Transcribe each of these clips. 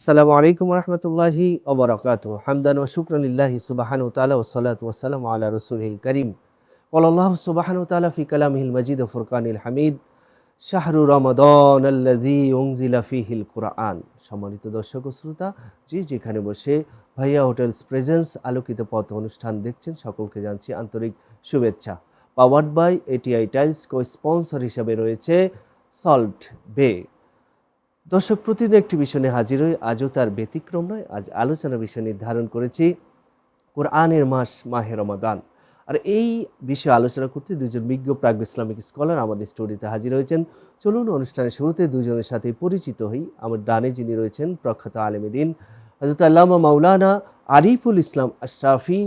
আসসালামু আলাইকুম রহমতুল্লাহি ওবরাকাতুহু হামদান ওয়া শুকরান লিল্লাহি সুবহানাহু ওয়া তাআলা ওয়া সলাতু ওয়া সালামু আলা রাসূলিল কারীম ক্বালা আল্লাহু সুবহানাহু ওয়া তাআলা ফি কালামিহিল মাজিদ ওয়া ফুরকানিল হামিদ শাহরু রমাদানাল্লাযী উনজিলা ফীহিল কুরআন। সম্মানিত দর্শক ও শ্রোতা, যে যেখানে বসে ভাইয়া হোটেলস প্রেজেন্স আলোকিত পথ অনুষ্ঠান দেখছেন, সকলকে জানছি আন্তরিক শুভেচ্ছা। Powered by ATI tiles, co sponsor হিসেবে রয়েছে সল্ট বে। দর্শক, প্রতিদিন একটি বিষয় নিয়ে হাজির হই, আজও তার ব্যতিক্রম নয়। আজ আলোচনা বিষয় নির্ধারণ করেছি কোরআনের মাস মাহে রমাদান। আর এই বিষয়ে আলোচনা করতে দুজন বিজ্ঞ প্রাজ্ঞ ইসলামিক স্কলার আমাদের স্টুডিওতে হাজির হয়েছেন। চলুন অনুষ্ঠানের শুরুতে দুজনের সাথে পরিচিত হই। আমার ডানে যিনি রয়েছেন প্রখ্যাত আলেম দ্বীন হযরত আল্লামা মাওলানা আরিফুল ইসলাম আশরাফি,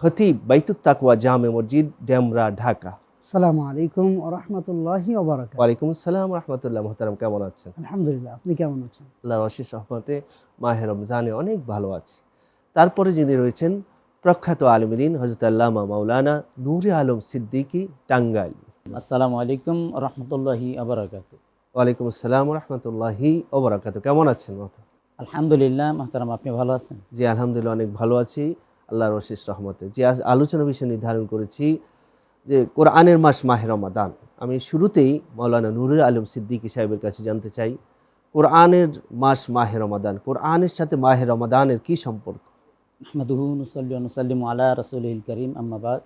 খতিব বাইতুত তাকওয়া জামে মসজিদ, ডেমরা, ঢাকা। আসসালামু আলাইকুম ওয়া রাহমাতুল্লাহি ওয়া বারাকাতুহু। ওয়ালাইকুম আসসালাম ওয়া রাহমাতুল্লাহ। মুহতারাম, কেমন আছেন? আলহামদুলিল্লাহ, আপনি কেমন আছেন? আল্লাহর অশেষ রহমতে মাহে রমজানে অনেক ভালো আছি। তারপরে যিনি রয়েছেন প্রখ্যাত আলেম দ্বীন হযরত আল্লামা মাওলানা নূরে আলম সিদ্দিকী, টাঙ্গাইল। আসসালামু আলাইকুম রহমতুল্লাহি আবরাকাতু। ওয়ালাইকুম আসসালাম রহমতুল্লাহি ওবরাকাতু। কেমন আছেন মোহতারাম? আলহামদুলিল্লাহ মোহতারাম, আপনি ভালো আছেন? জি আলহামদুলিল্লাহ, অনেক ভালো আছি আল্লাহর অশেষ রহমতে। যে আজ আলোচনা বিষয় নির্ধারণ করেছি যে কোরআনের মাস মাহে রমাদান। আমি শুরুতেই মাওলানা নূরে আলম সিদ্দিকী সাহেবের কাছে জানতে চাই, কোরআনের মাস মাহে রমাদান, কোরআনের সাথে মাহে রমাদানের কি সম্পর্ক? আহমাদুহু নুসাল্লি ওয়া নুসাল্লিমু আলা রাসূলিল কারীম, আম্মা বাদ।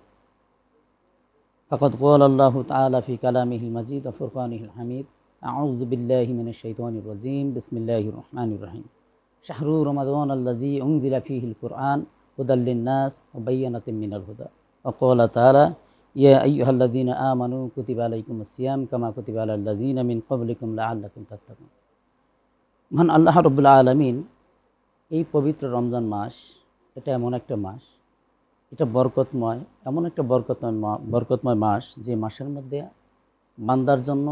ফাকাদ ক্বালা আল্লাহু তাআলা ফি কালামিহিল মাজিদ ওয়া ফুরকানিহিল হামিদ, আউযু বিল্লাহি মিনাশ শাইতানির রাজীম, বিসমিল্লাহির রহমানির রহিম। শাহরু রমাদানাল্লাযী উনজিলা ফীহিল কুরআন হুদাল লিন-নাস ওয়া বায়্যিনাতিম মিনাল হুদা। ওয়া ক্বালা তাআলা ইয়া আইয়ুহাল্লাযীনা আমানু কুতিবা আলাইকুমুস সিয়াম কামা কুতিবা আলাল লাযীনা মিন ক্বাবলিকুম লাআল্লাকুম তাত্তাকুন। মহান আল্লাহ রাব্বুল আলামিন এই পবিত্র রমজান মাস, এটা এমন একটা মাস, এটা বরকতময়, এমন একটা বরকতময় মাস, যে মাসের মধ্যে বান্দার জন্য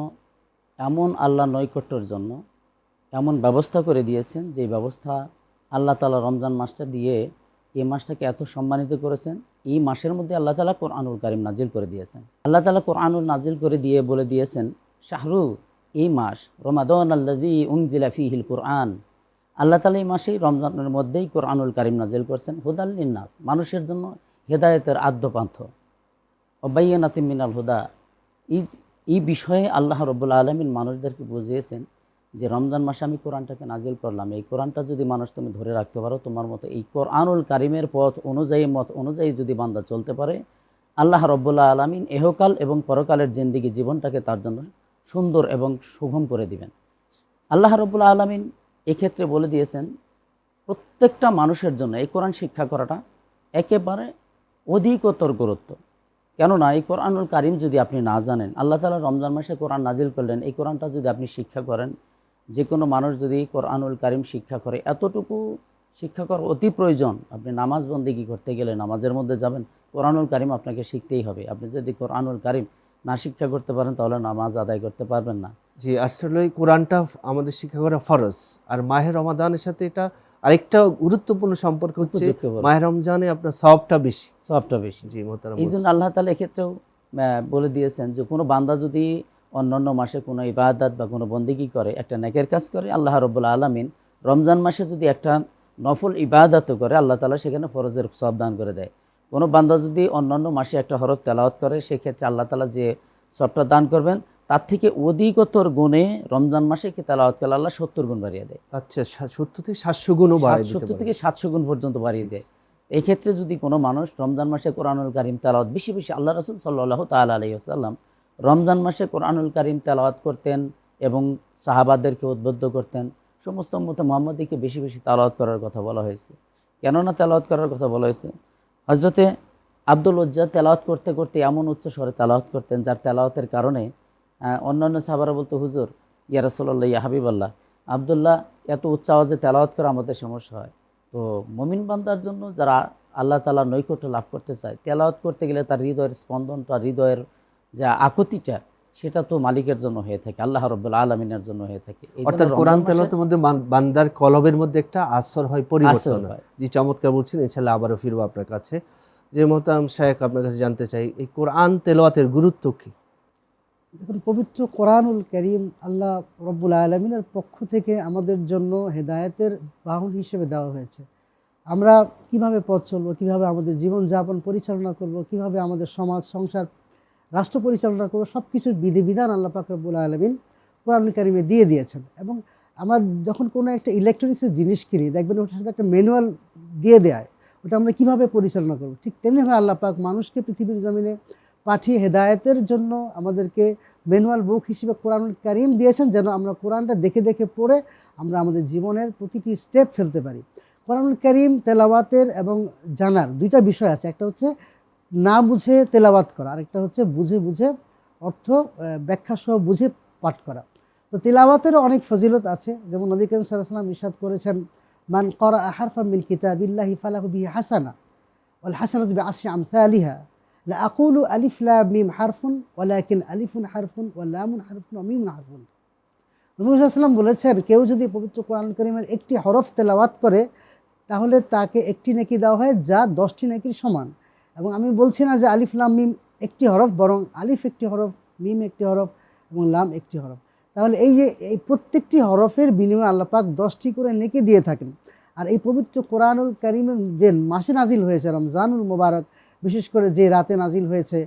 এমন আল্লাহ নৈকট্যর জন্য এমন ব্যবস্থা করে দিয়েছেন, যে ব্যবস্থা আল্লাহ তাআলা রমজান মাসটা দিয়ে এই মাসটাকে এত সম্মানিত করেছেন। এই মাসের মধ্যে আল্লাহ তাআলা কোরআনুল কারীম নাজিল করে দিয়েছেন। আল্লাহ তাআলা কোরআনুল নাজিল করে দিয়ে বলে দিয়েছেন, শাহরু, এই মাস, রমাদানাল্লাযী উনজিলা ফীহিল কুরআন, আল্লাহ তাআলা এই মাসেই রমজানের মধ্যেই কোরআনুল কারীম নাজিল করছেন, হুদাল লিন-নাস, মানুষের জন্য হেদায়েতের আদ্যপান্থ, ওয়া বায়্যিনাতিম মিনাল হুদা। এই বিষয়ে আল্লাহ রাব্বুল আলামিন মানুষদেরকে বুঝিয়েছেন যে রমজান মাসে আমি কোরআনটাকে নাজিল করলাম, এই কোরআনটা যদি মানুষ তুমি ধরে রাখতে পারো, তোমার মতো এই কোরআনুল কারীমের পথ অনুযায়ী যদি বান্দা চলতে পারে, আল্লাহ রাব্বুল আলামিন এহকাল এবং পরকালের জিন্দেগি জীবনটাকে তার জন্য সুন্দর এবং সুগম করে দিবেন। আল্লাহ রাব্বুল আলামিন এক্ষেত্রে বলে দিয়েছেন, প্রত্যেকটা মানুষের জন্য এই কোরআন শিক্ষা করাটা একেবারে অধিকতর গুরুত্ব। কেননা এই কোরআনুল কারীম যদি আপনি না জানেন, আল্লাহ তাআলা রমজান মাসে কোরআন নাজিল করলেন, এই কোরআনটা যদি আপনি শিক্ষা করেন, যে কোনো মানুষ যদি কোরআনুল কারীম শিক্ষা করে, এতটুকু শিক্ষা করা অতি প্রয়োজন। আপনি নামাজ বন্দেগী করতে গেলে নামাজের মধ্যে যাবেন, কোরআনুল কারীম আপনাকে শিখতেই হবে। আপনি যদি কোরআনুল কারীম না শিক্ষা করতে পারেন, তাহলে নামাজ আদায় করতে পারবেন না। জি, আসলে কোরআনটা আমাদের শিক্ষা করা ফরজ। আর মাহে রমাদানের সাথে এটা আরেকটা গুরুত্বপূর্ণ সম্পর্ক হচ্ছে, মাহে রমজানে আপনার সওয়াবটা বেশি। জি মোহতারাম, এই জন্য আল্লাহ তাআলা এক্ষেত্রেও বলে দিয়েছেন যে কোনো বান্দা যদি অন্যান্য মাসে কোনো ইবাদত বা কোনো বন্দেগী করে, একটা নেকের কাজ করে, আল্লাহ রাব্বুল আলামিন রমজান মাসে যদি একটা নফল ইবাদতও করে, আল্লাহ তাআলা সেখানে ফরজের সওয়াব দান করে দেয়। কোনো বান্দা যদি অন্যান্য মাসে একটা হরফ তেলাওয়াত করে, সেক্ষেত্রে আল্লাহ তাআলা যে সওয়াবটা দান করবেন, তার থেকে অধিকতর গুণে রমজান মাসে কি তেলাওয়াত করলে আল্লাহ 70 গুণ বাড়িয়ে দেয়। আচ্ছা, 70 থেকে 700 গুণও বাড়িয়ে দিতে পারে। 70 থেকে 700 গুণ পর্যন্ত বাড়িয়ে দেয়। এই ক্ষেত্রে যদি কোনো মানুষ রমজান মাসে কোরআনুল কারীম তেলাওয়াত বেশি বেশি, আল্লাহ রাসূল সাল্লাল্লাহু তাআলা আলাইহি ওয়াসাল্লাম রমজান মাসে কোরআনুল কারীম তেলাওয়াত করতেন এবং সাহাবাদেরকে উদ্বুদ্ধ করতেন, সমস্ত উম্মতে মুহাম্মাদীকে বেশি বেশি তেলাওয়াত করার কথা বলা হয়েছে। কেননা তেলাওয়াত করার কথা বলা হয়েছে, হযরতে আব্দুল উজ্জা তেলাওয়াত করতে করতে এমন উচ্চ স্বরে তেলাওয়াত করতেন, যার তেলাওয়াতের কারণে অন্যান্য সাহাবারা বলতো, হুজুর, ইয়া রাসূলুল্লাহ, ইয়া হাবিবাল্লাহ, আব্দুল্লাহ এত উচ্চ আওয়াজে তেলাওয়াত করে আমাদের সমস্যা হয়। তো মুমিন বান্দার জন্য, যারা আল্লাহ তাআলার নৈকট্য লাভ করতে চায়, তেলাওয়াত করতে গেলে তার হৃদয়ের স্পন্দনটা, হৃদয়ের যে আকুতিটা, সেটা তো মালিকের জন্য হয়ে থাকে, আল্লাহ রাব্বুল আলামিনের জন্য হয়ে থাকে। অর্থাৎ কোরআন তেলাওয়াতের মধ্যে বান্দার কলবের মধ্যে একটা আসর হয়, পরিবর্তন হয়। জি চমৎকার বলছেন। ইনশাআল্লাহ আবারও ফিরবো আপনার কাছে। যে মোহতারাম শায়েখ, আপনার কাছে জানতে চাই, এই কোরআন তেলাওয়াতের গুরুত্ব কি? দেখুন, পবিত্র কোরআনুল কারীম আল্লাহ রব্বুল আলামিনের পক্ষ থেকে আমাদের জন্য হেদায়েতের বাহন হিসেবে দেওয়া হয়েছে। আমরা কিভাবে পথ চলবো, কিভাবে আমাদের জীবনযাপন পরিচালনা করব, কিভাবে আমাদের সমাজ, সংসার, রাষ্ট্র পরিচালনা করব, সব কিছুর বিধিবিধান আল্লাহ পাক রব্বুল আলামিন কোরআনুল কারীমে দিয়ে দিয়েছেন। এবং আমরা যখন কোনো একটা ইলেকট্রনিক্সের জিনিস কিনি, দেখবেন ওটার সাথে একটা ম্যানুয়াল দিয়ে দেয়, ওটা আমরা কিভাবে পরিচালনা করব। ঠিক তেমনিভাবে আল্লাহ পাক মানুষকে পৃথিবীর জমিনে পাঠিয়ে হেদায়েতের জন্য আমাদেরকে ম্যানুয়াল বুক হিসেবে কোরআনুল কারীম দিয়েছেন, যেন আমরা কোরআনটা দেখে দেখে পড়ে আমরা আমাদের জীবনের প্রতিটি স্টেপ ফেলতে পারি। কোরআনুল কারীম তেলাওয়াতের এবং জানার দুইটা বিষয় আছে। একটা হচ্ছে না বুঝে তেলাওয়াত করা, আরেকটা হচ্ছে বুঝে বুঝে অর্থ ব্যাখ্যা সহ বুঝে পাঠ করা। তো তেলাওয়াতেরও অনেক ফজিলত আছে। যেমন নবী করিম সাল্লাল্লাহু আলাইহি ওয়াসাল্লাম ইরশাদ করেছেন, মান ক্বারা হারফাম মিন কিতাবিল্লাহি ফালাহু বিহি হাসানা ওয়াল হাসানাতু বিআশরি আমসালিহা লা আকুলু আলিফ লাম মিম হারফুন ওয়ালাকিন আলিফুন হারফুন ওয়া লামুন হারফুন ওয়া মিমুন হারফুন। নবী সাল্লাল্লাহু আলাইহি ওয়াসাল্লাম বলেছেন, কেউ যদি পবিত্র কোরআন কারীমের একটি হরফ তেলাওয়াত করে তাহলে তাকে একটি নেকি দেওয়া হয় যা 10টি নেকির সমান। এবং আমি বলছি না যে আলিফ লাম মিম একটি হরফ, বরং আলিফ একটি হরফ, মিম একটি হরফ এবং লাম একটি হরফ। তাহলে এই যে এই প্রত্যেকটি হরফের বিনিময়ে আল্লাহ পাক 10টি করে নেকি দিয়ে থাকেন। আর এই পবিত্র কোরআনুল কারীম যে মাসে নাজিল হয়েছে, রমজানুল মুবারক, বিশেষ করে যে রাতে নাজিল হয়েছে,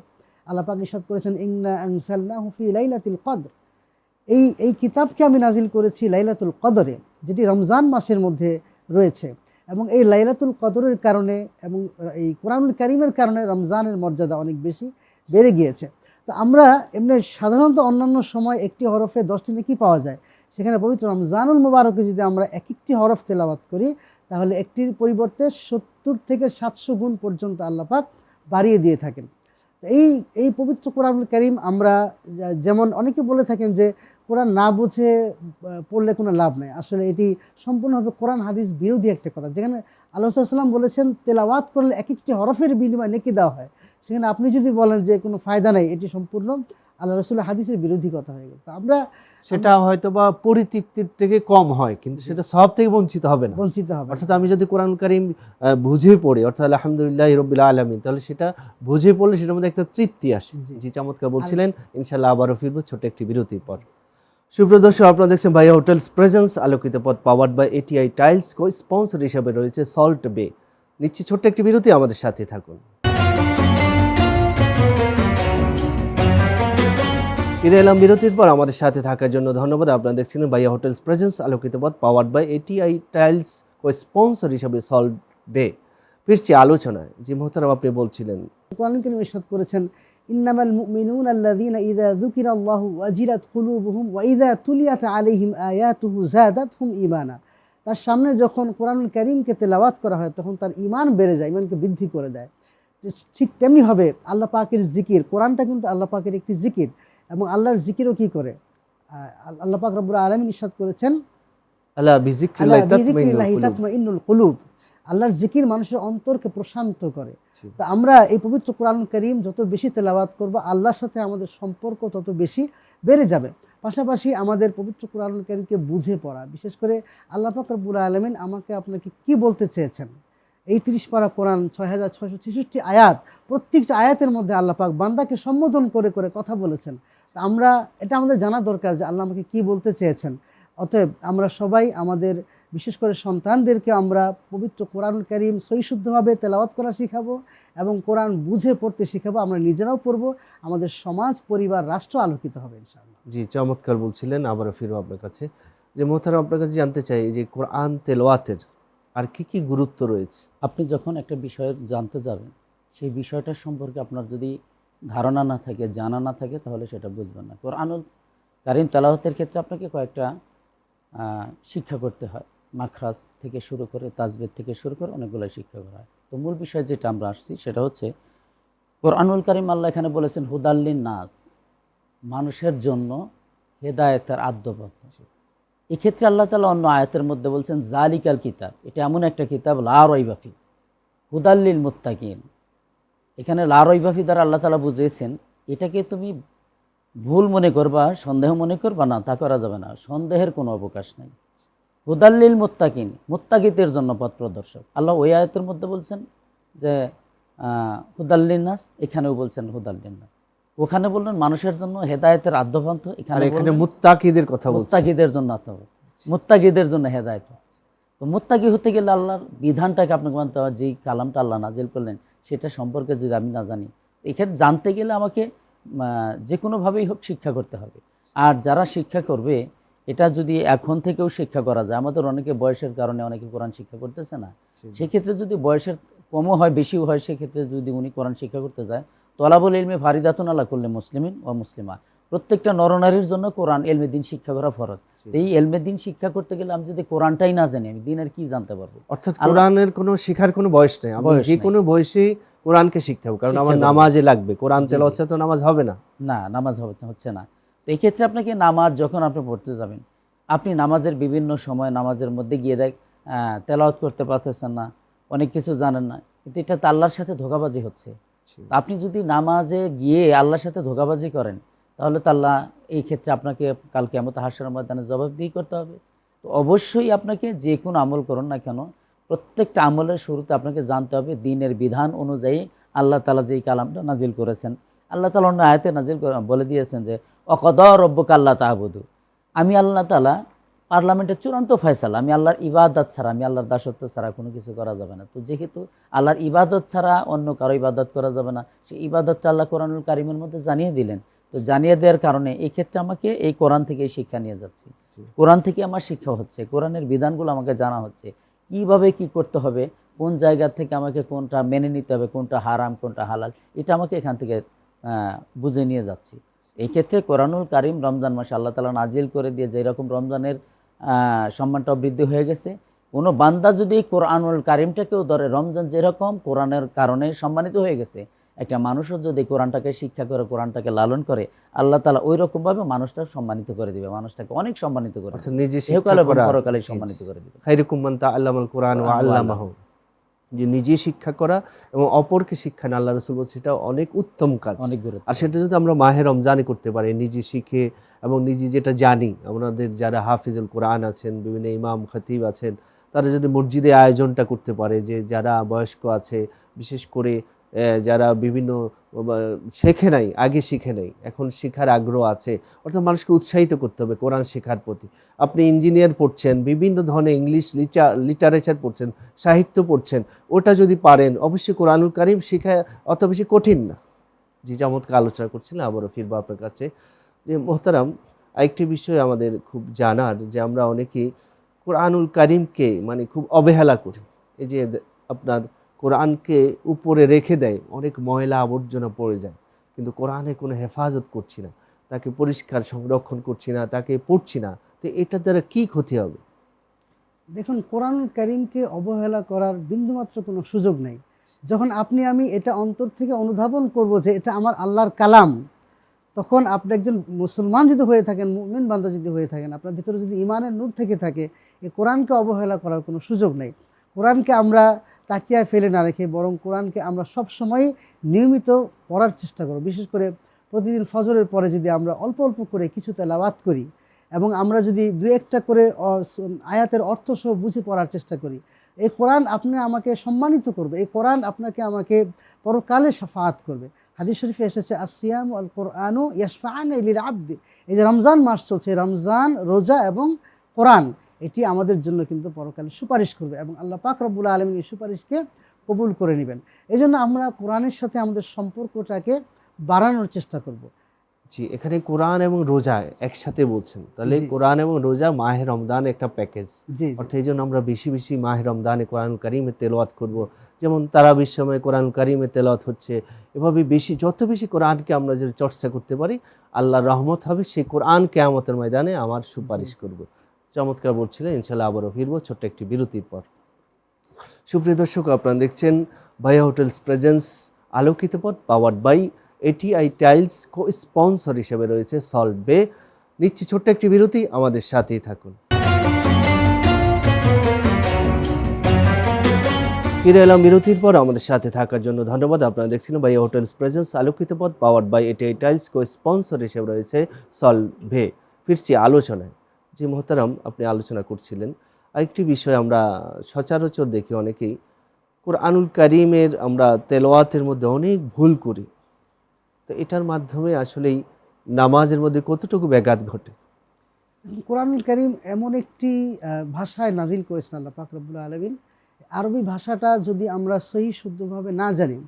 আল্লাহ পাক ইরশাদ করেছেন, ইন্না আনসালনাহু ফি লাইলাতুল কদর, এই কিতাবকে আমি নাজিল করেছি লাইলাতুল কদরে, যেটি রমজান মাসের মধ্যে রয়েছে। এবং এই লাইলাতুল কদরের কারণে এবং এই কোরআনুল কারীমের কারণে রমজানের মর্যাদা অনেক বেশি বেড়ে গিয়েছে। তো আমরা এমনি সাধারণত অন্যান্য সময় একটি হরফে 10টি নেকি পাওয়া যায়, সেখানে পবিত্র রমজানুল মুবারকে যদি আমরা এক একটি হরফ তেলাওয়াত করি তাহলে একটির পরিবর্তে 70 থেকে 700 গুণ পর্যন্ত আল্লাহ পাক বাড়িয়ে দিয়ে থাকেন। এই পবিত্র কোরআনুল কারীম আমরা যেমন অনেকে বলে থাকেন যে কোরআন না বুঝে পড়লে কোনো লাভ নেই, আসলে এটি সম্পূর্ণভাবে কোরআন হাদিস বিরোধী একটা কথা। যেখানে আল্লাহ সাল্লাম বলেছেন তেলাওয়াত করলে এক একটি হরফের বিনিময়ে নেকি দেওয়া হয়, সেখানে আপনি যদি বলেন যে কোনো ফায়দা নেই, এটি সম্পূর্ণ আল্লাহ রাসূলের হাদিসের বিরোধী কথা হয়ে গেল। তো আমরা সেটা হয়তো বা পরিতৃপ্তির থেকে কম হয়, কিন্তু সেটা সওয়াব থেকে বঞ্চিত হবে না। বঞ্চিত হবে। অর্থাৎ আমি যদি কোরআন কারীম বুঝে পড়ি, অর্থাৎ আলহামদুলিল্লাহি রাব্বিল আলামিন, তাহলে সেটা বুঝে পড়লে সেটার মধ্যে একটা তৃপ্তি আসে। জি, চমৎকার বলছিলেন। ইনশাআল্লাহ আবারও ফিরবো ছোট একটি বিরতির পর। সুপ্রিয় দর্শক, আপনারা দেখছেন ভাইয়া হোটেলস প্রেজেন্স আলোকিত পথ, powered by ATI tiles. Co sponsor হিসেবে রয়েছে সল্ট বে। নিচ্ছি ছোট্ট একটি বিরতি, আমাদের সাথে থাকুন। ফিরে এলাম বিরতির পর। আমাদের সাথে থাকার জন্য ধন্যবাদ। আপনারা দেখছিলেন ভাইয়া হোটেলস প্রেজেন্স আলোকিত পথ, powered by ATI tiles, co sponsor হিসেবে সল্ট বে। ফিরছি আলোচনায়। জি মোহতারাম, আপনি বলছিলেন কোরআন কারীম ইরশাদ করেছেন, ইন্নামাল মুমিনুনা আল্লাযীনা ইযা যুকিরাল্লাহু ওয়াজিলাত কুলুবুহুম ওয়া ইযা তুলিয়াত আলাইহিম আয়াতুহু যাদাতহুম ঈমানা। তার সামনে যখন কোরআনুল কারীমকে তেলাওয়াত করা হয় তখন তার ঈমান বেড়ে যায়, ঈমানকে বৃদ্ধি করে দেয়। ঠিক তেমনি হবে আল্লাহ পাকের জিকির, কোরআনটা কিন্তু আল্লাহ পাকের একটি জিকির, এবং আল্লাহর জিকিরও কি করে আল্লাহ পাক রব্বুল আলামিন ইরশাদ করেছেন, আলা বিযিকরিল্লাহি বিযিকরিল্লাহি তাতমাইন্নুল কুলুব। আল্লাহর জিকির মানুষের অন্তরকে প্রশান্ত করে। তো আমরা এই পবিত্র কোরআনুল কারীম যত বেশি তেলাওয়াত করব, আল্লাহর সাথে আমাদের সম্পর্ক তত বেশি বেড়ে যাবে। পাশাপাশি আমাদের পবিত্র কোরআনুল কারীমকে বুঝে পড়া, বিশেষ করে আল্লাহ পাক রব্বুল আলামিন আমাকে আপনাকে কি বলতে চেয়েছেন, এই 30 পারা কোরআন 6666 আয়াত, প্রত্যেকটা আয়াতের মধ্যে আল্লাহ পাক বান্দাকে সম্বোধন করে করে কথা বলেছেন। তো আমরা এটা আমাদের জানা দরকার যে আল্লাহ আমাকে কি বলতে চেয়েছেন। অতএব আমরা সবাই আমাদের বিশেষ করে সন্তানদেরকে আমরা পবিত্র কোরআনুল কারীম সহিশুদ্ধভাবে তেলাওয়াত করা শিখাবো এবং কোরআন বুঝে পড়তে শিখাবো। আমরা নিজেরাও পড়বো, আমাদের সমাজ, পরিবার, রাষ্ট্র আলোকিত হবে ইনশাআল্লাহ। জি, চমৎকার বলছিলেন। আবারও ফিরবো আপনার কাছে। যে মোহতারাম, আপনার কাছে জানতে চাই যে কোরআন তেলাওয়াতের আর কি গুরুত্ব রয়েছে? আপনি যখন একটা বিষয় জানতে যাবেন, সেই বিষয়টার সম্পর্কে আপনার যদি ধারণা না থাকে, জানা না থাকে, তাহলে সেটা বুঝবেন না। কোরআনুল কারীম তেলাওয়াতের ক্ষেত্রে আপনাকে কয়েকটা শিক্ষা করতে হয়। মাখরাজ থেকে শুরু করে, তাজবিদ থেকে শুরু করে অনেকগুলো শিক্ষা করা হয়। তো মূল বিষয় যেটা আমরা আসছি সেটা হচ্ছে কোরআনুল কারীম আল্লাহ এখানে বলেছেন হুদাল্লিন নাস, মানুষের জন্য হেদায়েতের আদ্যপথ। এক্ষেত্রে আল্লাহ তাআলা অন্য আয়াতের মধ্যে বলছেন জালিকাল কিতাব, এটা এমন একটা কিতাব লা রাইবা ফি হুদাল্লিল মুত্তাকিন। এখানে লা রাইবা ফি দ্বারা আল্লাহ তাআলা বুঝিয়েছেন এটাকে তুমি ভুল মনে করবা, সন্দেহ মনে করবা না, তা করা যাবে না, সন্দেহের কোনো অবকাশ নেই। হুদাল্লিল মুত্তাকিন, মুত্তাকিদের জন্য পথ প্রদর্শক। আল্লাহ ওই আয়াতের মধ্যে বলছেন যে হুদাল্লিন নাস, এখানেও বলছেন হুদাল্লিন নাস। ওখানে বললেন মানুষের জন্য হেদায়েতের আদ্যপান্ত, আর এখানে এখানে মুত্তাকিদের কথা বলছে। মুত্তাকিদের জন্য মুত্তাকিদের জন্য হেদায়েত। তো মুত্তাকি হতে গেলে আল্লাহর বিধানটাকে আপনাকে মানতে হবে। যেই কালামটা আল্লাহ নাজিল করলেন সেটা সম্পর্কে যদি আমি না জানি, এখানে জানতে গেলে আমাকে যে কোনোভাবেই হোক শিক্ষা করতে হবে। আর যারা শিক্ষা করবে, এটা যদি এখন থেকেও শিক্ষা করা যায়, আমাদের অনেকে বয়সের কারণে অনেকে কোরআন শিক্ষা করতেছে না, সেক্ষেত্রে যদি বয়সের কমও হয় বেশিও হয়, সেক্ষেত্রে যদি উনি কোরআন শিক্ষা করতে যায়, তলাবুল ইলমে ফারিদাতুন আলা কুল্লি মুসলিমিন ও মুসলিমা, প্রত্যেকটা নরনারীর জন্য কোরআন এলমে দিন শিক্ষা করা ফরজ। এই এলমে দিন শিক্ষা করতে গেলে আমি যদি কোরআনটাই না জানি, আমি দিনের কি জানতে পারবো? অর্থাৎ কোরআনের কোনো শিখার কোনো বয়স নেই, আমি বয়স যে নেই। কোনো বয়সে কোরআনকে শিখতে হবে, কারণ আমার নামাজে লাগবে। কোরআন তেলাওয়াত ছাড়া তো নামাজ হবে না। না, নামাজ হচ্ছে না। তো এই ক্ষেত্রে আপনাকে নামাজ যখন আপনি পড়তে যাবেন, আপনি নামাজের বিভিন্ন সময় নামাজের মধ্যে গিয়ে তেলাওয়াত করতে পারতেছেন না, অনেক কিছু জানেন না, কিন্তু এটা তো আল্লাহর সাথে ধোঁকাবাজি হচ্ছে। আপনি যদি নামাজে গিয়ে আল্লাহর সাথে ধোঁকাবাজি করেন, তাহলে তো আল্লাহ এই ক্ষেত্রে আপনাকে কাল কিয়ামতে হাশরের ময়দানে জবাবদিহি করতে হবে। তো অবশ্যই আপনাকে যে কোনো আমল করুন না কেন, প্রত্যেকটা আমলের শুরুতে আপনাকে জানতে হবে দিনের বিধান অনুযায়ী আল্লাহ তাআলা যেই কালামটা নাজিল করেছেন। আল্লাহ তাআলা অন্য আয়াতে নাজিল বলে দিয়েছেন যে অকদা রব্বুকা আল্লা তা'বুদু, আমি আল্লাহ তাআলা পার্লামেন্টের চূড়ান্ত ফয়সালা, আমি আল্লাহর ইবাদত ছাড়া, আমি আল্লাহর দাসত্ব ছাড়া কোনো কিছু করা যাবে না। তো যেহেতু আল্লাহর ইবাদত ছাড়া অন্য কারো ইবাদত করা যাবে না, সেই ইবাদতটা আল্লাহ কোরআনুল কারিমের মধ্যে জানিয়ে দিলেন। তো জানিয়ে দেওয়ার কারণে এই ক্ষেত্রে আমাকে এই কোরআন থেকে শিক্ষা নিয়ে যাচ্ছি, কোরআন থেকে আমার শিক্ষা হচ্ছে, কোরআনের বিধানগুলো আমাকে জানা হচ্ছে, কিভাবে কি করতে হবে, কোন জায়গা থেকে আমাকে কোনটা মেনে নিতে হবে, কোনটা হারাম কোনটা হালাল, এটা আমাকে এখান থেকে বুঝে নিয়ে যাচ্ছি। এই ক্ষেত্রে কোরআনুল কারিম রমজান মাসে আল্লাহ তাআলা নাজিল করে দিয়ে যেরকম রমজানের সম্মানটা বৃদ্ধি হয়ে গেছে, কোনো বান্দা যদি কোরআনুল কারিমটাকেও ধরে, রমজান যেরকম কোরআনের কারণে সম্মানিত হয়ে গেছে, একটা মানুষও যদি কোরআনটাকে শিক্ষা করে, কোরআনটাকে লালন করে, আল্লাহ তাআলা ওই রকমভাবে মানুষটা সম্মানিত করে দিবে, মানুষটাকে অনেক সম্মানিত করে দিবে, নিজে ইহকালে এবং পরকালে সম্মানিত করে দিবে। খায়রুকুম মান তাআল্লামাল কুরআন ওয়া আল্লামাহু, যে নিজে শিক্ষা করা এবং অপরকে শিক্ষা না, আল্লাহ রাসূল বলছেন সেটা অনেক উত্তম কাজ। অনেক গুরুত্ব। আর সেটা যদি আমরা মাহে রমজানে করতে পারি, নিজে শিখে এবং নিজে যেটা জানি, আমাদের যারা হাফিজুল কোরআন আছেন, বিভিন্ন ইমাম খতিব আছেন, তারা যদি মসজিদে আয়োজনটা করতে পারে, যে যারা বয়স্ক আছে, বিশেষ করে যারা বিভিন্ন শেখে নাই, আগে শিখে নাই, এখন শেখার আগ্রহ আছে, অর্থাৎ মানুষকে উৎসাহিত করতে হবে কোরআন শেখার প্রতি। আপনি ইঞ্জিনিয়ার পড়ছেন, বিভিন্ন ধরনের ইংলিশ লিটারেচার পড়ছেন, সাহিত্য পড়ছেন, ওটা যদি পারেন, অবশ্যই কোরআনুল কারিম শেখা অত বেশি কঠিন না। জি, চমৎকার আলোচনা করছিলেন, আবারও ফিরবো আপনার কাছে। যে মোহতারাম, আরেকটি বিষয় আমাদের খুব জানার, যে আমরা অনেকেই কোরআনুল কারিমকে মানে খুব অবহেলা করি। এই যে আপনার কোরআনকে উপরে রেখে দেয়, অনেক ময়লা আবর্জনা পড়ে যায়, কিন্তু কোরআনে কোনো হেফাজত করছি না, তাকে পরিষ্কার সংরক্ষণ করছি না, তাকে পড়ছি না, তো এটার দ্বারা কি ক্ষতি হবে? দেখুন, কোরআনুল কারীমকে অবহেলা করার বিন্দুমাত্র কোনো সুযোগ নেই। যখন আপনি আমি এটা অন্তর থেকে অনুধাবন করব যে এটা আমার আল্লাহর কালাম, তখন আপনি একজন মুসলমান যদি হয়ে থাকেন, মুমিন বান্দা যদি হয়ে থাকেন, আপনার ভিতরে যদি ঈমানের নূর থেকে থাকে, এই কোরআনকে অবহেলা করার কোনো সুযোগ নেই। কোরআনকে আমরা তাকিয়ায় ফেলে না রেখে বরং কোরআনকে আমরা সবসময় নিয়মিত পড়ার চেষ্টা করব। বিশেষ করে প্রতিদিন ফজরের পরে যদি আমরা অল্প অল্প করে কিছু তেলাওয়াত করি এবং আমরা যদি দু একটা করে আয়াতের অর্থ সহ বুঝে পড়ার চেষ্টা করি, এই কোরআন আপনি আমাকে সম্মানিত করবে, এই কোরআন আপনাকে আমাকে পরকালে শাফাআত করবে। হাদিস শরীফে এসেছে আসিয়াম আল কোরআনু ইয়াশফাআনা লিল আবদি। এই যে রমজান মাস চলছে, রমজান, রোজা এবং কোরআন, এটি আমাদের জন্য কিন্তু পরকালে সুপারিশ করবে এবং আল্লাহ পাক রব্বুল আলামিন এই সুপারিশকে কবুল করে নেবেন। এই জন্য আমরা কোরআনের সাথে আমাদের সম্পর্কটাকে বাড়ানোর চেষ্টা করব। জি, এখানে কোরআন এবং রোজা একসাথে বলছেন, তাহলে কোরআন এবং রোজা মাহে রমজান একটা প্যাকেজ। অর্থাৎ এই জন্য আমরা বেশি বেশি মাহে রমজানে কোরআন কারিমে তেলাওয়াত করব। যেমন তারাবির সময় কোরআন কারিমে তেলাওয়াত হচ্ছে, এভাবে বেশি, যত বেশি কোরআনকে আমরা যদি চর্চা করতে পারি, আল্লাহর রহমত হবে, সেই কোরআন কিয়ামতের ময়দানে আমার সুপারিশ করবে। চমৎকার বলছিলেন। ইনশাআল্লাহ আবারও ফিরবো ছোট্ট একটি বিরতির পর। সুপ্রিয় দর্শক, আপনারা দেখছেন ভাইয়া হোটেলস প্রেজেন্স আলোকিত পথ, powered by ATI tiles, co sponsor হিসেবে রয়েছে সল্ট বে। নিচ্ছি ছোট্ট একটি বিরতি, আমাদের সাথেই থাকুন। ফিরে এলাম বিরতির পর, আমাদের সাথে থাকার জন্য ধন্যবাদ। আপনারা দেখছিলেন ভাইয়া হোটেলস প্রেজেন্স আলোকিত পথ, powered by ATI tiles, co sponsor হিসেবে রয়েছে সল্ট বে। ফিরছি আলোচনায়। জি মোহতারাম, আপনি আলোচনা করছিলেন আরেকটি বিষয় আমরা সচরাচর দেখি, অনেকেই কোরআনুল কারিমের আমরা তেলাওয়াতের মধ্যে অনেক ভুল করি। তো এটার মাধ্যমে আসলেই নামাজের মধ্যে কতটুকু ব্যাঘাত ঘটে? কোরআনুল কারীম এমন একটি ভাষায় নাজিল করেছেন আল্লাহ পাক রব্বুল আলামিন। আরবি ভাষাটা যদি আমরা সহি শুদ্ধভাবে না জানি,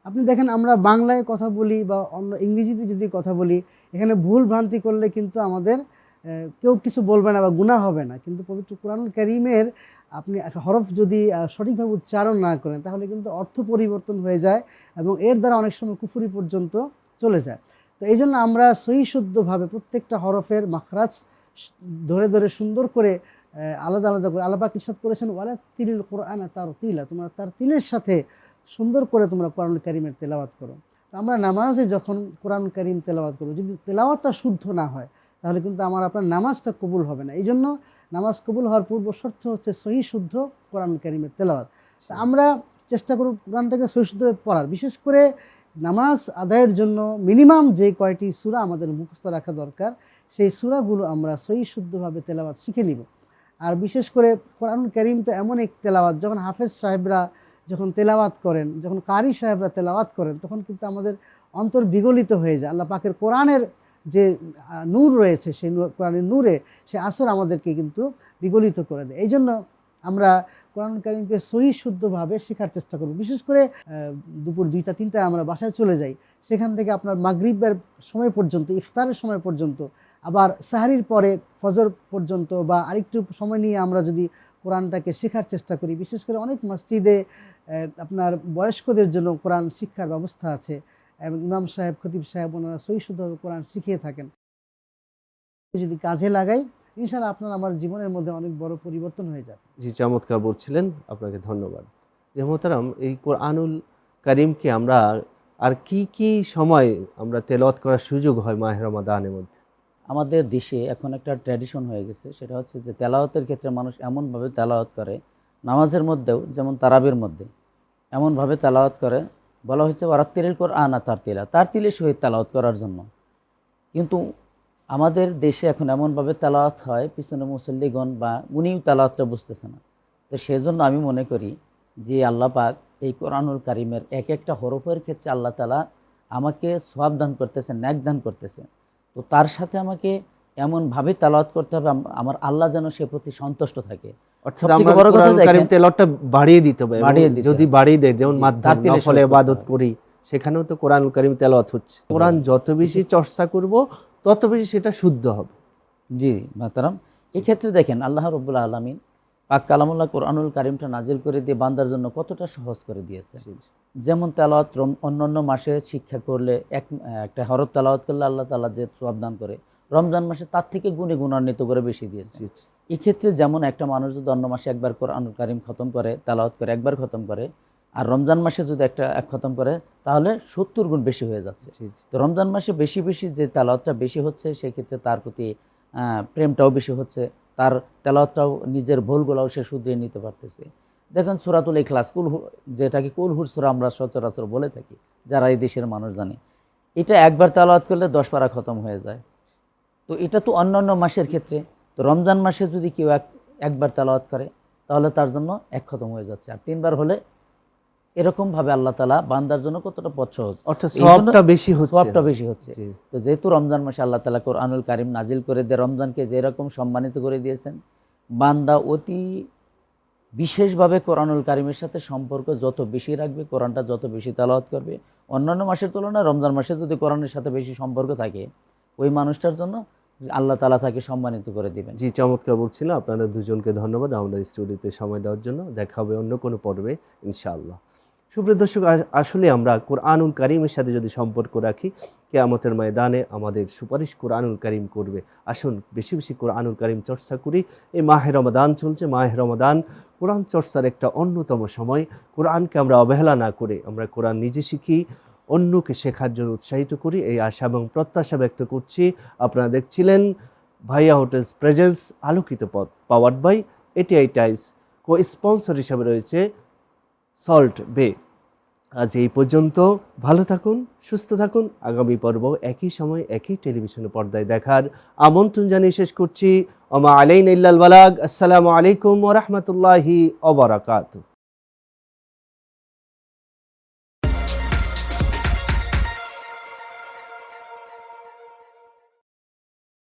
আপনি দেখেন আমরা বাংলায় কথা বলি বা অন্য ইংরেজিতে যদি কথা বলি, এখানে ভুল ভ্রান্তি করলে কিন্তু আমাদের কেউ কিছু বলবে না বা গুনাহ হবে না। কিন্তু পবিত্র কোরআনুল কারীমের আপনি একটা হরফ যদি সঠিকভাবে উচ্চারণ না করেন, তাহলে কিন্তু অর্থ পরিবর্তন হয়ে যায় এবং এর দ্বারা অনেক সময় কুফরি পর্যন্ত চলে যায়। তো এই জন্য আমরা সহি শুদ্ধভাবে প্রত্যেকটা হরফের মাখরাজ ধরে ধরে সুন্দর করে আলাদা আলাদা করে আল্লাহ পাক ইরশাদ করেছেন, ওয়ালা তিলিল কোরআনা তারতিলা, তোমরা তার তিলের সাথে সুন্দর করে তোমরা কোরআনুল কারীমের তেলাওয়াত করো। তো আমরা নামাজে যখন কোরআনুল কারীম তেলাওয়াত করব, যদি তেলাওয়াতটা শুদ্ধ না হয়, তাহলে কিন্তু আপনার নামাজটা কবুল হবে না। এই জন্য নামাজ কবুল হওয়ার পূর্ব শর্ত হচ্ছে সহি শুদ্ধ কোরআনুল কারীমের তেলাওয়াত। তা আমরা চেষ্টা করব কোরআনটাকে সহি শুদ্ধভাবে পড়ার। বিশেষ করে নামাজ আদায়ের জন্য মিনিমাম যে কয়টি সূরা আমাদের মুখস্থ রাখা দরকার, সেই সূরাগুলো আমরা সহি শুদ্ধভাবে তেলাওয়াত শিখে নিব। আর বিশেষ করে কোরআনুল কারীম তো এমন এক তেলাওয়াত, যখন হাফেজ সাহেবরা যখন তেলাওয়াত করেন, যখন কারি সাহেবরা তেলাওয়াত করেন, তখন কিন্তু আমাদের অন্তর বিগলিত হয়ে যায়। আল্লাহ পাকের কোরআনের যে নূর রয়েছে, সেই কোরআনের নূরে সে আসর আমাদেরকে কিন্তু বিগলিত করে দেয়। এই জন্য আমরা কোরআনুল কারীমকে সহি শুদ্ধভাবে শেখার চেষ্টা করব। বিশেষ করে দুপুর 2টা-3টায় আমরা বাসায় চলে যাই, সেখান থেকে আপনার মাগরিবের সময় পর্যন্ত, ইফতারের সময় পর্যন্ত, আবার সাহারির পরে ফজর পর্যন্ত বা আরেকটু সময় নিয়ে আমরা যদি কোরআনটাকে শেখার চেষ্টা করি। বিশেষ করে অনেক মসজিদে আপনার বয়স্কদের জন্য কোরআন শিক্ষার ব্যবস্থা আছে এবং ইমাম সাহেব, খতিব সাহেব ওনারা সহি শুদ্ধভাবে কোরআন শিখিয়ে থাকেন। যদি কাজে লাগাই, ইনশাআল্লাহ আপনার আমার জীবনের মধ্যে অনেক বড় পরিবর্তন হয়ে যাবে। জি, চমৎকার বলছিলেন, আপনাকে ধন্যবাদ। যে মোহতারাম, এই কোরআনুল কারীমকে আমরা আর কি কি সময় আমরা তেলাওয়াত করার সুযোগ হয় মাহে রমাদানের মধ্যে? আমাদের দেশে এখন একটা ট্র্যাডিশন হয়ে গেছে, সেটা হচ্ছে যে তেলাওয়াতের ক্ষেত্রে মানুষ এমনভাবে তেলাওয়াত করে, নামাজের মধ্যেও যেমন তারাবির মধ্যে এমনভাবে তেলাওয়াত করে, বলা হয়েছে ওয়ারাত্তিলিল কোরআনা তারতিলা, তার তিলের সহিত তেলাওয়াত করার জন্য। কিন্তু আমাদের দেশে এখন এমনভাবে তেলাওয়াত হয়, পিছনে মুসল্লিগণ বা উনিও তেলাওয়াতটা বুঝতেছে না। তো সেজন্য আমি মনে করি যে আল্লাহ পাক এই কোরআনুল কারীমের এক একটা হরফের ক্ষেত্রে আল্লাহ তাআলা আমাকে সওয়াব দান করতেছেন, ন্যাক দান করতেছেন। তো তার সাথে আমাকে এমনভাবে তেলাওয়াত করতে হবে আমার আল্লাহ যেন সে প্রতি সন্তুষ্ট থাকে। অর্থাৎ আমরা কোরআনুল কারীম তেলাওয়াতটা বাড়িয়ে দিতে হবে। যদি বাড়িয়ে দেয়, যেমন মাধ্যম নফল ইবাদত করি, সেখানেও তো কোরআনুল কারীম তেলাওয়াত হচ্ছে। কোরআন যত বেশি চর্চা করব, তত বেশি সেটা শুদ্ধ হবে। জি মাহতারাম, এই ক্ষেত্রে দেখেন আল্লাহ রাব্বুল আলামিন পাক কালামুল্লাহ কোরআনুল কারীমটা নাজিল করে দিয়ে বান্দার জন্য কতটা সহজ করে দিয়েছে। যেমন তেলাওয়াত অন্যান্য মাসে শিক্ষা করলে একটা হরফ তেলাওয়াত করলে আল্লাহ তাআলা যে সওয়াব দান করে, রমজান মাসে তার থেকে গুণে গুণান্বিত করে বেশি দিয়েছে। এই ক্ষেত্রে যেমন একটা মানুষ যদি অন্য মাসে একবার কোরআনুল কারীম খতম করে, তেলাওয়াত করে, একবার খতম করে, আর রমজান মাসে যদি এক খতম করে, তাহলে 70 গুণ বেশি হয়ে যাচ্ছে। তো রমজান মাসে বেশি বেশি যে তেলাওয়াতটা বেশি হচ্ছে, সেক্ষেত্রে তার প্রতি প্রেমটাও বেশি হচ্ছে, তার তেলাওয়াতটাও নিজের ভুলগুলোও সে শুধরিয়ে নিতে পারতেছে। দেখেন সূরাতুল ইখলাস, যেটাকে কুলহুর সূরা আমরা সচরাচর বলে থাকি, যারা এই দেশের মানুষ জানে, এটা একবার তেলাওয়াত করলে 10 পারা খতম হয়ে যায়। তো এটা তো অন্যান্য মাসের ক্ষেত্রে। তো রমজান মাসে যদি কেউ একবার তেলাওয়াত করে, তাহলে তার জন্য এক খতম হয়ে যাচ্ছে, আর 3বার হলে এরকমভাবে আল্লাহ তাআলা বান্দার জন্য কতটা পথ সহজ, অর্থাৎ সওয়াবটা বেশি হচ্ছে। তো যেহেতু রমজান মাসে আল্লাহ তাআলা কোরআনুল কারীম নাজিল করে দিয়ে রমজানকে যেরকম সম্মানিত করে দিয়েছেন, বান্দা অতি বিশেষভাবে কোরআনুল কারীমের সাথে সম্পর্ক যত বেশি রাখবে, কোরআনটা যত বেশি তেলাওয়াত করবে, অন্যান্য মাসের তুলনায় রমজান মাসে যদি কোরআনের সাথে বেশি সম্পর্ক থাকে, ওই মানুষটার জন্য আল্লাহ তাআলা তাকে সম্মানিত করে দিবেন। জি, চমৎকার বলছিলেন। আপনারা দুজনকে ধন্যবাদ আমাদের স্টুডিওতে সময় দেওয়ার জন্য। দেখা হবে অন্য কোনো পর্বে ইনশাআল্লাহ। সুপ্রিয় দর্শক, আসলে আমরা কোরআনুল কারীমের সাথে যদি সম্পর্ক রাখি, কিয়ামতের ময়দানে আমাদের সুপারিশ কোরআনুল কারীম করবে। আসুন বেশি বেশি কোরআনুল কারীম চর্চা করি। এই মাহে রমাদান চলছে, মাহে রমাদান কোরআন চর্চার একটা অন্যতম সময়। কোরআনকে আমরা অবহেলা না করে আমরা কোরআন নিজে শিখি, অন্যকে শেখার জন্য উৎসাহিত করি, এই আশা এবং প্রত্যাশা ব্যক্ত করছি। আপনারা দেখছিলেন ভাইয়া হোটেলস প্রেজেন্স আলোকিত পথ, powered by ATI tiles. Co sponsor হিসাবে রয়েছে সল্ট বে। আজ এই পর্যন্ত। ভালো থাকুন, সুস্থ থাকুন। আগামী পর্ব একই সময় একই টেলিভিশনের পর্দায় দেখার আমন্ত্রণ জানিয়ে শেষ করছি। ওমা আলাইনা ইল্লাল বালাগ। আসসালামু আলাইকুম ওয়া রাহমাতুল্লাহি ওয়া বারাকাতুহু।